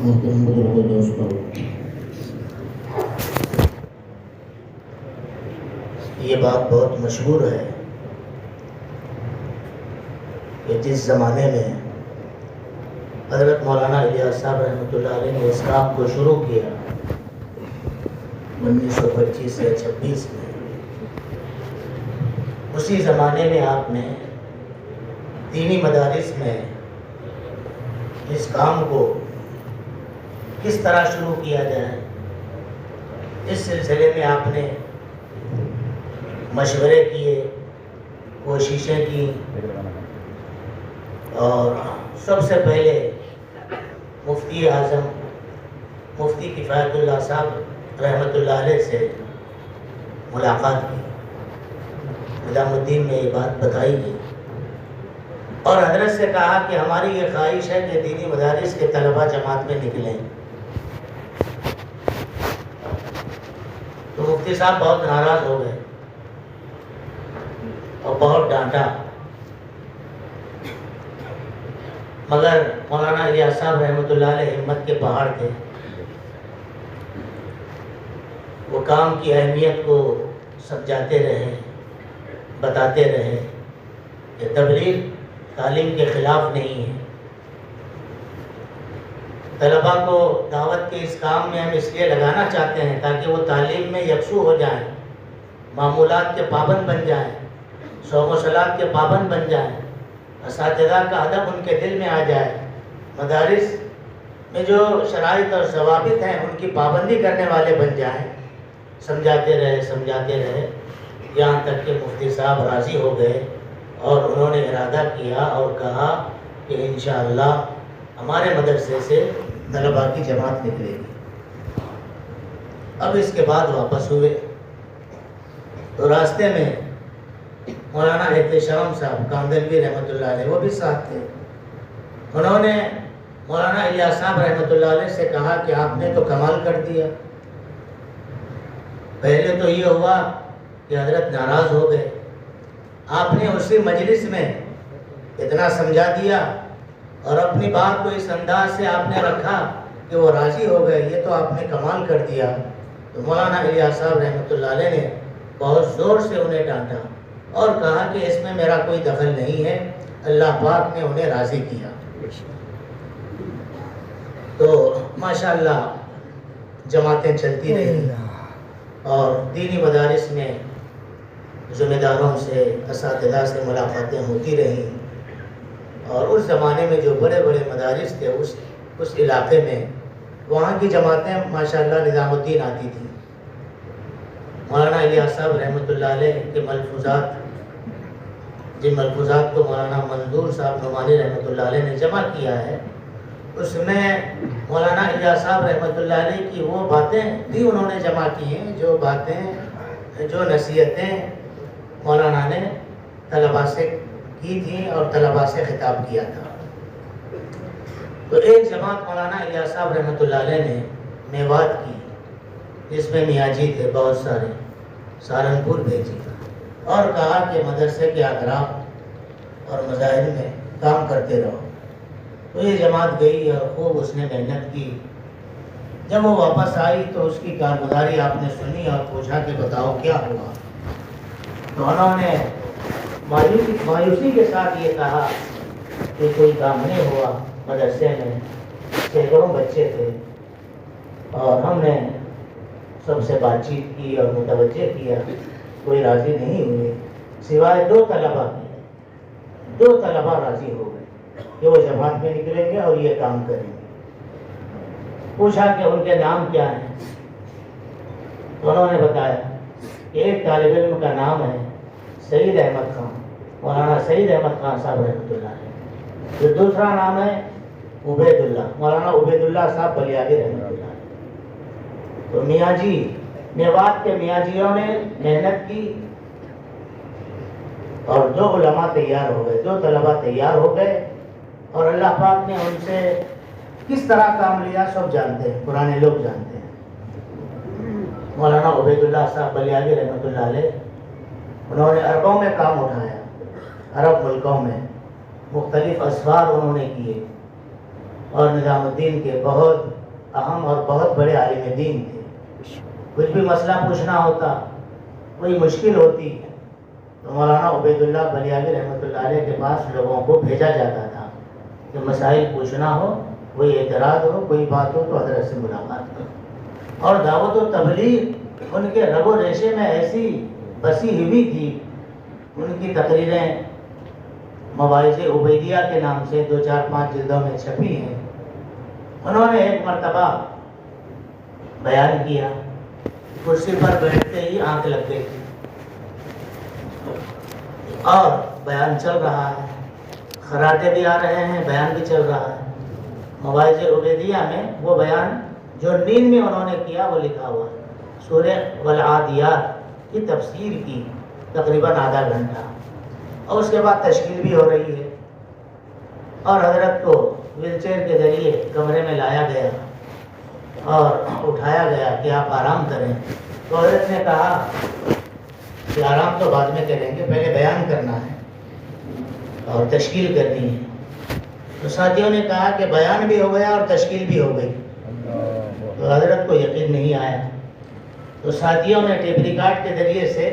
محترم بزرگوں دوستوں، یہ بات بہت مشہور ہے کہ جس زمانے میں حضرت مولانا الیاس صاحب رحمۃ اللہ علیہ نے اس کام کو شروع کیا 1925 یا 26 میں، اسی زمانے میں آپ نے دینی مدارس میں اس کام کو کس طرح شروع کیا جائے، اس سلسلے میں آپ نے مشورے کیے، کوششیں کی، اور سب سے پہلے مفتی اعظم مفتی کفایت اللہ صاحب رحمۃ اللہ علیہ سے ملاقات کی۔ نظام الدین نے یہ بات بتائی گئی اور حضرت سے کہا کہ ہماری یہ خواہش ہے کہ دینی مدارس کے طلباء جماعت میں نکلیں۔ تو مفتی صاحب بہت ناراض ہو گئے اور بہت ڈانٹا، مگر مولانا الیاس صاحب رحمۃ اللہ علیہ ہمت کے پہاڑ تھے، وہ کام کی اہمیت کو سمجھاتے رہے، بتاتے رہے کہ تبلیغ تعلیم کے خلاف نہیں ہے، طلباء کو دعوت کے اس کام میں ہم اس لیے لگانا چاہتے ہیں تاکہ وہ تعلیم میں یکسو ہو جائیں، معمولات کے پابند بن جائیں، صوم و صلات کے پابند بن جائیں، اساتذہ کا ادب ان کے دل میں آ جائے، مدارس میں جو شرائط اور ضوابط ہیں ان کی پابندی کرنے والے بن جائیں۔ سمجھاتے رہے یہاں تک کہ مفتی صاحب راضی ہو گئے اور انہوں نے ارادہ کیا اور کہا کہ انشاءاللہ ہمارے مدرسے سے طلباء کی جماعت نکلے گی۔ اب اس کے بعد واپس ہوئے تو راستے میں مولانا احتشام صاحب کاندلوی رحمۃ اللہ علیہ وہ بھی ساتھ تھے، انہوں نے مولانا الیاس صاحب رحمۃ اللہ علیہ سے کہا کہ آپ نے تو کمال کر دیا، پہلے تو یہ ہوا کہ حضرت ناراض ہو گئے، آپ نے اسی مجلس میں اتنا سمجھا دیا اور اپنی بات کو اس انداز سے آپ نے رکھا کہ وہ راضی ہو گئے، یہ تو آپ نے کمال کر دیا۔ تو مولانا الیاس صاحب رحمۃ اللہ علیہ نے بہت زور سے انہیں ڈانٹا اور کہا کہ اس میں میرا کوئی دخل نہیں ہے، اللہ پاک نے انہیں راضی کیا۔ تو ماشاءاللہ جماعتیں چلتی رہی اور دینی مدارس میں ذمہ داروں سے، اساتذہ سے ملاقاتیں ہوتی رہیں، اور اس زمانے میں جو بڑے بڑے مدارس تھے اس علاقے میں وہاں کی جماعتیں ماشاءاللہ نظام الدین آتی تھیں۔ مولانا الیاس صاحب رحمۃ اللہ علیہ کے ملفوظات، جن ملفوظات کو مولانا منظور صاحب نعمانی رحمۃ اللہ علیہ نے جمع کیا ہے، اس میں مولانا الیاس صاحب رحمۃ اللہ علیہ کی وہ باتیں بھی انہوں نے جمع کی ہیں، جو باتیں، جو نصیحتیں مولانا نے طلباء سے کی تھیں اور طلباء سے خطاب کیا تھا۔ تو ایک جماعت مولانا الیاس صاحب رحمۃ اللہ علیہ نے میوات کی، جس میں میاں جی تھے بہت سارے، سہارنپور بھیجی اور کہا کہ مدرسے کے اغراض اور مظاہر میں کام کرتے رہو۔ تو یہ جماعت گئی اور خوب اس نے محنت کی۔ جب وہ واپس آئی تو اس کی کارگزاری آپ نے سنی اور پوچھا کہ بتاؤ کیا ہوا؟ تو انہوں نے مایوسی کے ساتھ یہ کہا کہ کوئی کام نہیں ہوا، مدرسے میں سینکڑوں بچے تھے اور ہم نے سب سے بات چیت کی اور متوجہ کیا، کوئی راضی نہیں ہوئے سوائے دو طلباء راضی ہو گئے کہ وہ جماعت میں نکلیں گے اور یہ کام کریں گے۔ پوچھا کہ ان کے نام کیا ہیں، تو انہوں نے بتایا کہ ایک طالب علم کا نام ہے سعید احمد خان، مولانا سعید احمد خان صاحب رحمۃ اللہ علیہ، جو دوسرا نام ہے عبید اللہ، مولانا عبید اللہ صاحب بلیاگی رحمۃ اللہ علیہ۔ تو میاں جی، میوات کے میاں جیوں نے محنت کی اور دو علماء تیار ہو گئے، دو طلباء تیار ہو گئے، اور اللہ پاک نے ان سے کس طرح کام لیا سب جانتے ہیں، پرانے لوگ جانتے ہیں۔ مولانا عبید اللہ صاحب بلیاگی رحمۃ اللہ علیہ، انہوں نے عربوں میں کام اٹھایا، عرب ملکوں میں مختلف اسفار انہوں نے کیے اور نظام الدین کے بہت اہم اور بہت بڑے عالم دین تھے. کچھ بھی مسئلہ پوچھنا ہوتا، کوئی مشکل ہوتی تو مولانا عبید اللہ بلیاوی رحمۃ اللہ علیہ کے پاس لوگوں کو بھیجا جاتا تھا کہ مسائل پوچھنا ہو، کوئی اعتراض ہو، کوئی بات ہو تو حضرت سے ملاقات کرو. اور دعوت و تبلیغ ان کے رگ و ریشے میں ایسی بسی ہوئی تھی. ان کی تقریریں مواعظ عبیدیہ کے نام سے 2-4-5 جلدوں میں چھپی ہیں. انہوں نے ایک مرتبہ بیان کیا، کرسی پر بیٹھتے ہی آنکھ لگ گئی تھی اور بیان چل رہا ہے، خراٹے بھی آ رہے ہیں، بیان بھی چل رہا ہے. مواعظ عبیدیہ میں وہ بیان جو نیند میں انہوں نے کیا وہ لکھا ہوا ہے. سورہ والعادیات کی تفسیر کی تقریباً آدھا گھنٹہ، اور اس کے بعد تشکیل بھی ہو رہی ہے. اور حضرت کو ویل چیئر کے ذریعے کمرے میں لایا گیا اور اٹھایا گیا کہ آپ آرام کریں. تو حضرت نے کہا کہ آرام تو بعد میں کریں گے، پہلے بیان کرنا ہے اور تشکیل کرنی ہے. تو ساتھیوں نے کہا کہ بیان بھی ہو گیا اور تشکیل بھی ہو گئی. تو حضرت کو یقین نہیں آیا. تو ساتھیوں نے ٹیپ ریکارڈ کے ذریعے سے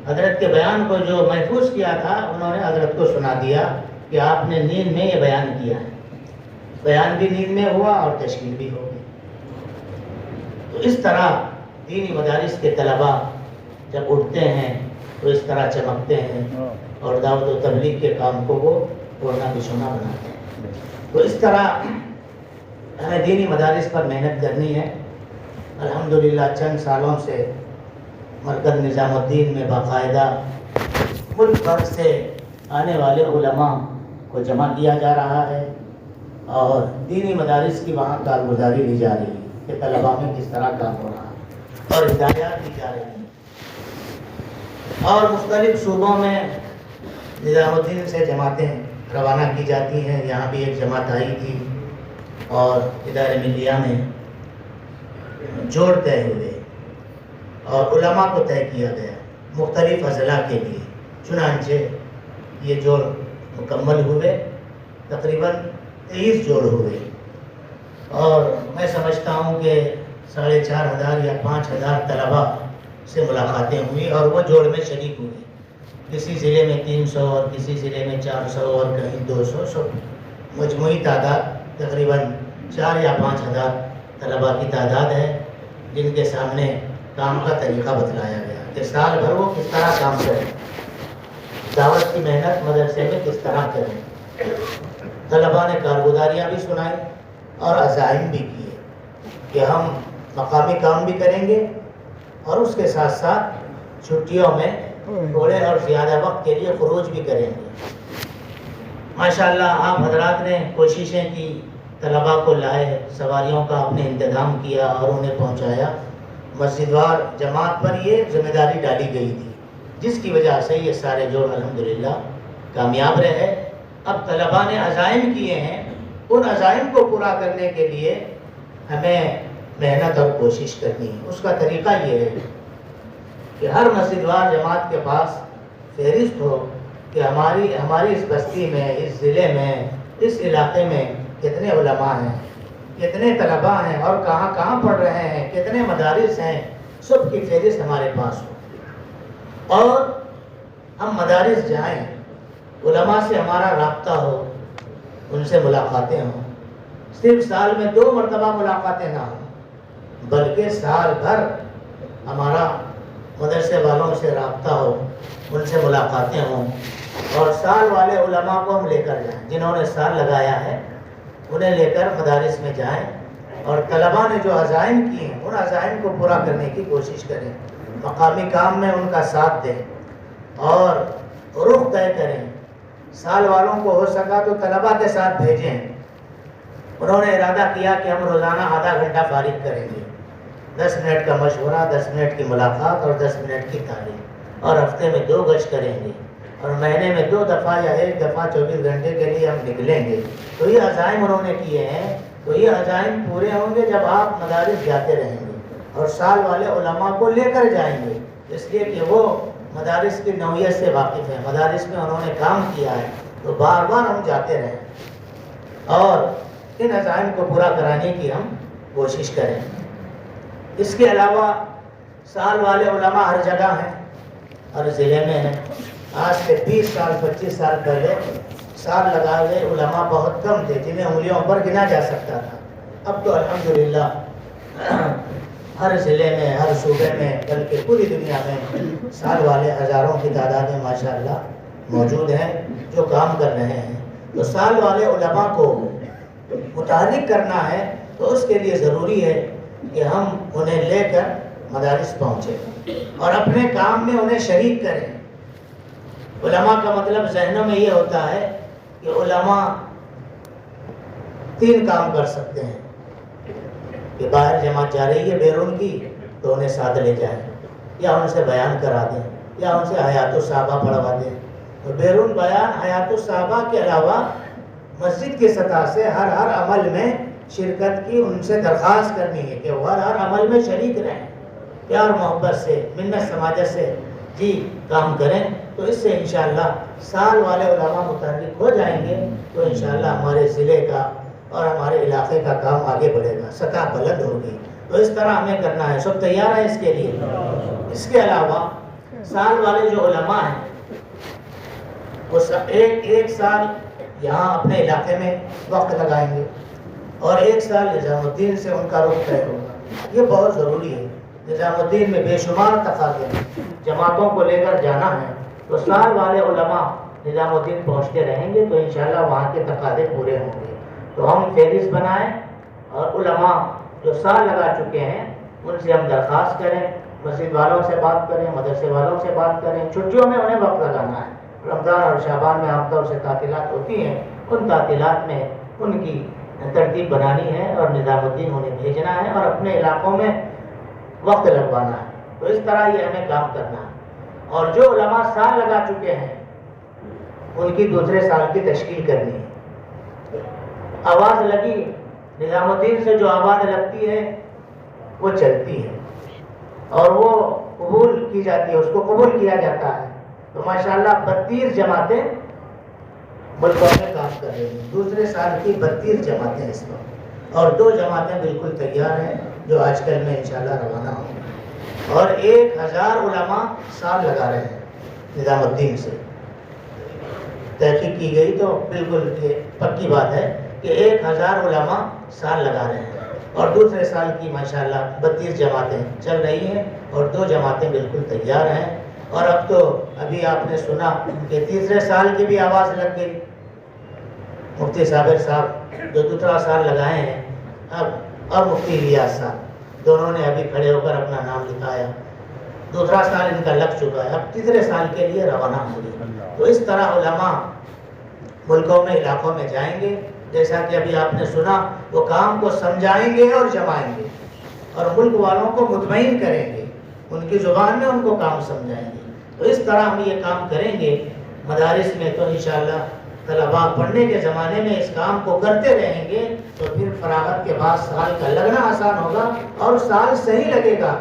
حضرت کے بیان کو جو محفوظ کیا تھا انہوں نے حضرت کو سنا دیا کہ آپ نے نیند میں یہ بیان کیا ہے. بیان بھی نیند میں ہوا اور تشکیل بھی ہو گئی. تو اس طرح دینی مدارس کے طلباء جب اٹھتے ہیں تو اس طرح چمکتے ہیں اور دعوت و تبلیغ کے کام کو وہ پورنا بچھونا بناتے ہیں. تو اس طرح ہمیں دینی مدارس پر محنت کرنی ہے. الحمدللہ چند سالوں سے مرکز نظام الدین میں باقاعدہ ملک بھر سے آنے والے علماء کو جمع کیا جا رہا ہے اور دینی مدارس کی وہاں کارگزاری لی جا رہی ہے کہ طلباء میں کس طرح کام ہو رہا ہے اور ہدایات دی جا رہی ہیں. اور مختلف صوبوں میں نظام الدین سے جماعتیں روانہ کی جاتی ہیں. یہاں بھی ایک جماعت آئی تھی اور ادارے ملیہ میں جوڑ طے ہوئے اور علماء کو طے کیا گیا مختلف اضلاع کے لیے. چنانچہ یہ جوڑ مکمل ہوئے، تقریباً 23 جوڑ ہوئے. اور میں سمجھتا ہوں کہ 4,500 یا 5,000 طلباء سے ملاقاتیں ہوئی اور وہ جوڑ میں شریک ہوئے. کسی ضلع میں 300 اور کسی ضلع میں 400 اور کہیں 200. سب مجموعی تعداد تقریباً 4 یا 5,000 طلباء کی تعداد ہے جن کے سامنے کام کا طریقہ بتلایا گیا کہ سال بھر وہ کس طرح کام کریں، دعوت کی محنت مدرسے میں کس طرح کریں. طلباء نے کارگزاریاں بھی سنائی اور عزائم بھی کیے کہ ہم مقامی کام بھی کریں گے اور اس کے ساتھ ساتھ چھٹیوں میں تھوڑے اور زیادہ وقت کے لیے خروج بھی کریں گے. ماشاءاللہ آپ حضرات نے کوششیں کی، طلباء کو لائے، سواریوں کا آپ نے انتظام کیا اور انہیں پہنچایا. مسجد وار جماعت پر یہ ذمہ داری ڈالی گئی تھی جس کی وجہ سے یہ سارے جوڑ الحمدللہ کامیاب رہے. اب طلباء نے عزائم کیے ہیں، ان عزائم کو پورا کرنے کے لیے ہمیں محنت اور کوشش کرنی ہے. اس کا طریقہ یہ ہے کہ ہر مسجد وار جماعت کے پاس فہرست ہو کہ ہماری اس بستی میں، اس ضلع میں، اس علاقے میں کتنے علماء ہیں، کتنے طلباء ہیں اور کہاں کہاں پڑھ رہے ہیں، کتنے مدارس ہیں. سب کی فہرست ہمارے پاس ہو اور ہم مدارس جائیں، علماء سے ہمارا رابطہ ہو، ان سے ملاقاتیں ہوں. صرف سال میں 2 مرتبہ ملاقاتیں نہ ہوں بلکہ سال بھر ہمارا مدرسے والوں سے رابطہ ہو، ان سے ملاقاتیں ہوں. اور سال والے علماء کو ہم لے کر جائیں، جنہوں نے سال لگایا ہے انہیں لے کر مدارس میں جائیں اور طلباء نے جو عزائم کیے ہیں ان عزائم کو پورا کرنے کی کوشش کریں. مقامی کام میں ان کا ساتھ دیں اور رخ طے کریں. سال والوں کو ہو سکا تو طلباء کے ساتھ بھیجیں. انہوں نے ارادہ کیا کہ ہم روزانہ آدھا گھنٹہ فارغ کریں گے، 10 منٹ کا مشورہ، 10 منٹ کی ملاقات اور 10 منٹ کی تعلیم، اور ہفتے میں 2 گشت کریں گے اور مہینے میں 2 دفعہ یا 1 دفعہ 24 گھنٹے کے لیے ہم نکلیں گے. تو یہ عزائم انہوں نے کیے ہیں. تو یہ عزائم پورے ہوں گے جب آپ مدارس جاتے رہیں گے اور سال والے علماء کو لے کر جائیں گے، اس لیے کہ وہ مدارس کی نوعیت سے واقف ہیں، مدارس میں انہوں نے کام کیا ہے. تو بار بار ہم جاتے رہیں اور ان عزائم کو پورا کرانے کی ہم کوشش کریں۔ اس کے علاوہ سال والے علماء ہر جگہ ہیں، ہر ضلع میں ہیں۔ آج سے 20 سال 25 سال پہلے سال لگائے ہوئے علماء بہت کم تھے، جنہیں انگلیوں پر گنا جا سکتا تھا۔ اب تو الحمدللہ ہر ضلع میں، ہر صوبے میں، بلکہ پوری دنیا میں سال والے ہزاروں کی تعداد میں ماشاءاللہ موجود ہیں جو کام کر رہے ہیں۔ تو سال والے علماء کو متحرک کرنا ہے تو اس کے لیے ضروری ہے کہ ہم انہیں لے کر مدارس پہنچیں اور اپنے کام میں انہیں شریک کریں۔ علماء کا مطلب ذہنوں میں یہ ہوتا ہے کہ علماء 3 کام کر سکتے ہیں کہ باہر جماعت جا رہی ہے بیرون کی تو انہیں ساتھ لے جائیں، یا ان سے بیان کرا دیں، یا ان سے حیات الصحابہ پڑھوا دیں۔ تو بیرون بیان حیات الصحابہ کے علاوہ مسجد کی سطح سے ہر عمل میں شرکت کی ان سے درخواست کرنی ہے کہ وہ ہر عمل میں شریک رہیں، پیار محبت سے، منت سماجت سے جی کام کریں۔ تو اس سے انشاءاللہ سال والے علماء متحرک ہو جائیں گے تو انشاءاللہ ہمارے ضلع کا اور ہمارے علاقے کا کام آگے بڑھے گا، سطح بلند ہوگی۔ تو اس طرح ہمیں کرنا ہے، سب تیار ہیں اس کے لیے؟ اس کے علاوہ سال والے جو علماء ہیں وہ ایک سال یہاں اپنے علاقے میں وقت لگائیں گے اور 1 سال نظام الدین سے ان کا رخ طے ہوگا۔ یہ بہت ضروری ہے۔ نظام الدین میں بے شمار تقاضے ہیں، جماعتوں کو لے کر جانا ہے، تو سال والے علماء نظام الدین پہنچتے رہیں گے تو انشاءاللہ وہاں کے تقاضے پورے ہوں گے۔ تو ہم فہرست بنائیں اور علماء جو سال لگا چکے ہیں ان سے ہم درخواست کریں، مسجد والوں سے بات کریں، مدرسے والوں سے بات کریں۔ چھٹیوں میں انہیں وقت لگانا ہے۔ رمضان اور شعبان میں عام طور سے تعطیلات ہوتی ہیں، ان تعطیلات میں ان کی ترتیب بنانی ہے اور نظام الدین انہیں بھیجنا ہے اور اپنے علاقوں میں وقت لگوانا ہے۔ تو اس طرح یہ ہمیں کام کرنا ہے۔ اور جو علماء سال لگا چکے ہیں ان کی دوسرے سال کی تشکیل کرنی ہے۔ آواز لگی، نظام الدین سے جو آواز لگتی ہے وہ چلتی ہے اور وہ قبول کی جاتی ہے، اس کو قبول کیا جاتا ہے۔ تو ماشاءاللہ 32 جماعتیں ملکوں میں کام کر رہی ہیں، دوسرے سال کی 32 جماعتیں اس وقت، اور 2 جماعتیں بالکل تیار ہیں جو آج کل میں انشاءاللہ روانہ ہوں گی، اور 1000 علماء سال لگا رہے ہیں نظام الدین سے۔ تحقیق کی گئی تو بالکل یہ پکی بات ہے کہ 1000 علماء سال لگا رہے ہیں اور دوسرے سال کی ماشاءاللہ 32 جماعتیں چل رہی ہیں اور 2 جماعتیں بالکل تیار ہیں۔ اور اب تو ابھی آپ نے سنا کہ تیسرے سال کی بھی آواز لگ گئی۔ مفتی صابر صاحب جو دوسرا سال لگائے ہیں اب مفتی الیاس صاحب دونوں نے ابھی کھڑے ہو کر اپنا نام لکھایا، دوسرا سال ان کا لگ چکا ہے، اب تیسرے سال کے لیے روانہ ہوں گے۔ تو اس طرح علماء ملکوں میں علاقوں میں جائیں گے، جیسا کہ ابھی آپ نے سنا، وہ کام کو سمجھائیں گے اور جمائیں گے اور ملک والوں کو مطمئن کریں گے، ان کی زبان میں ان کو کام سمجھائیں گے۔ تو اس طرح ہم یہ کام کریں گے مدارس میں تو انشاءاللہ طلباء پڑھنے کے زمانے میں اس کام کو کرتے رہیں گے تو پھر فراغت کے بعد سال کا لگنا آسان ہوگا اور سال صحیح لگے گا۔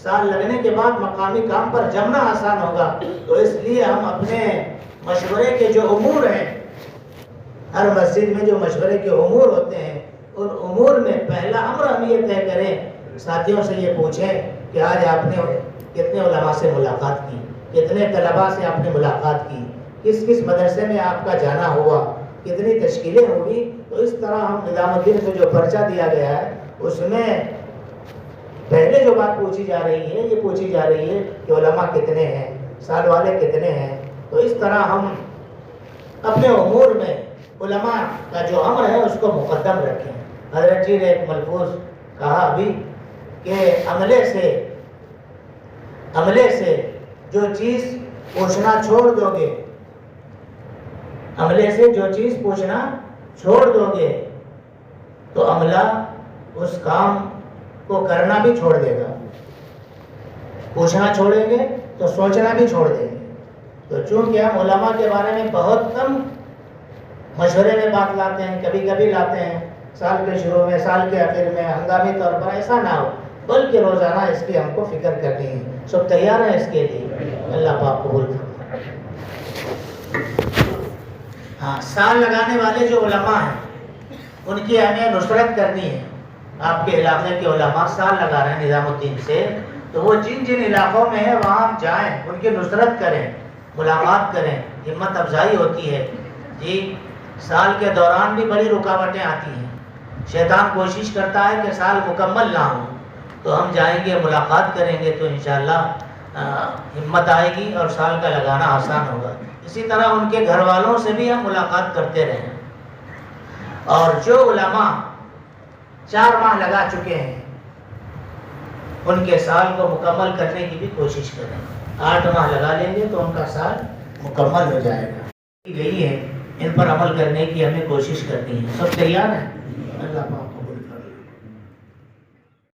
سال لگنے کے بعد مقامی کام پر جمنا آسان ہوگا۔ تو اس لیے ہم اپنے مشورے کے جو امور ہیں، ہر مسجد میں جو مشورے کے امور ہوتے ہیں، ان امور میں پہلا امر ہم یہ طے کریں، ساتھیوں سے یہ پوچھیں کہ آج آپ نے کتنے علماء سے ملاقات کی، کتنے طلباء سے آپ نے ملاقات کی، کس کس مدرسے میں آپ کا جانا ہوا، کتنی تشکیلیں ہوئی۔ تو اس طرح ہم نظام الدین سے جو پرچہ دیا گیا ہے اس میں پہلے جو بات پوچھی جا رہی ہے یہ پوچھی جا رہی ہے کہ علماء کتنے ہیں، سال والے کتنے ہیں۔ تو اس طرح ہم اپنے امور میں علماء کا جو امر ہے اس کو مقدم رکھیں۔ حضرت جی نے ایک ملفوظ کہا ابھی کہ عملے سے جو چیز پوچھنا چھوڑ دو گے، عملے سے جو چیز پوچھنا چھوڑ دو گے تو عملہ اس کام کو کرنا بھی چھوڑ دے گا، پوچھنا چھوڑیں گے تو سوچنا بھی چھوڑ دیں گے۔ تو چونکہ ہم علماء کے بارے میں بہت کم مشورے میں بات لاتے ہیں، کبھی کبھی لاتے ہیں سال کے شروع میں، سال کے آخر میں، ہنگامی طور پر، ایسا نہ ہو بلکہ روزانہ اس کی ہم کو فکر کرنی ہے۔ سب تیار ہیں اس کے لیے؟ اللہ پاک قبول فرمائے۔ ہاں، سال لگانے والے جو علماء ہیں ان کی ہمیں نصرت کرنی ہے، آپ کے علاقے کے علماء سال لگا رہے ہیں نظام الدین سے، تو وہ جن جن علاقوں میں ہیں وہاں ہم جائیں، ان کی نصرت کریں، ملاقات کریں، ہمت افزائی ہوتی ہے جی۔ سال کے دوران بھی بڑی رکاوٹیں آتی ہیں، شیطان کوشش کرتا ہے کہ سال مکمل نہ ہو، تو ہم جائیں گے، ملاقات کریں گے تو انشاءاللہ ہمت آئے گی اور سال کا لگانا آسان ہوگا۔ اسی طرح ان کے گھر والوں سے بھی ہم ملاقات کرتے رہیں، اور جو علماء 4 ماہ لگا چکے ہیں ان کے سال کو مکمل کرنے کی بھی کوشش کریں۔ 8 ماہ لگا لیں گے تو ان کا سال مکمل ہو جائے گا۔ یہی ہے، ان پر عمل کرنے کی ہمیں کوشش کرنی ہے۔ سب تیار ہیں؟